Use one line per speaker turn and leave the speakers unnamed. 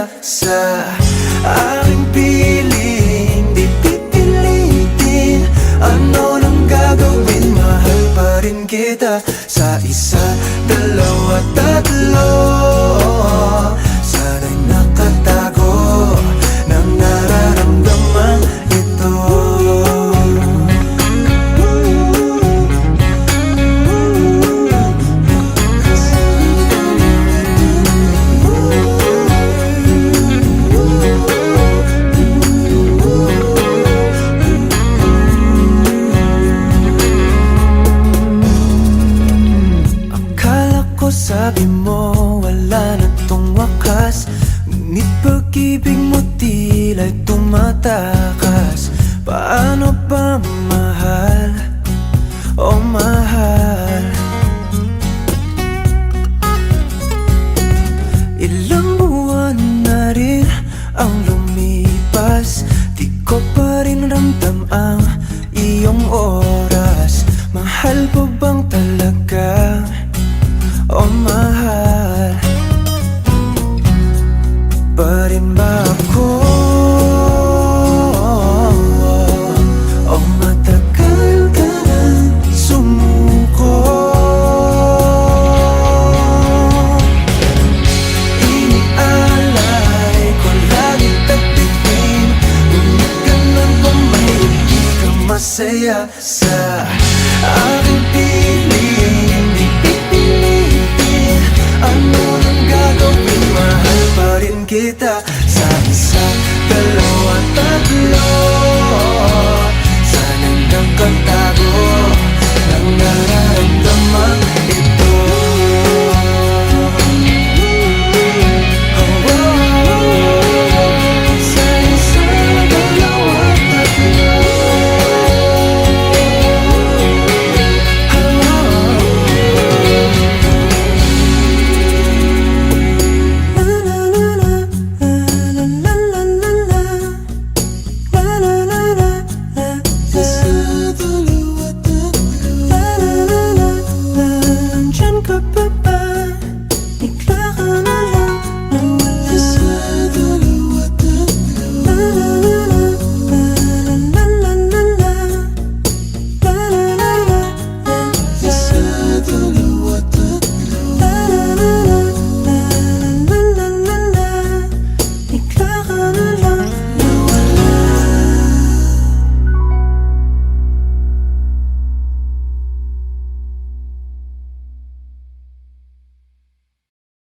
masaya sa aking piling. Di pipilitin ano nang gagawin, mahal pa rin kita sa isa, dalawa, tatlo. Sana'y nakatago ng nararamdaman ito. Sabi mo wala na tong wakas, ngunit pag-ibig mo tila'y tumatakas. Paano ba mahal, oh mahal? Ilang buwan na rin ang lumipas, di ko pa rin ramdam ang iyong oras. Mahal pa bang talaga, oh mahal? Pa rin ba ako, oh matagal ka nang sumuko? Inialay ko lagi tapitin, ngunit ganun pa may hindi ka masaya sa aking piling. Di pipilitin ano nang gagawin, mahal pa rin kita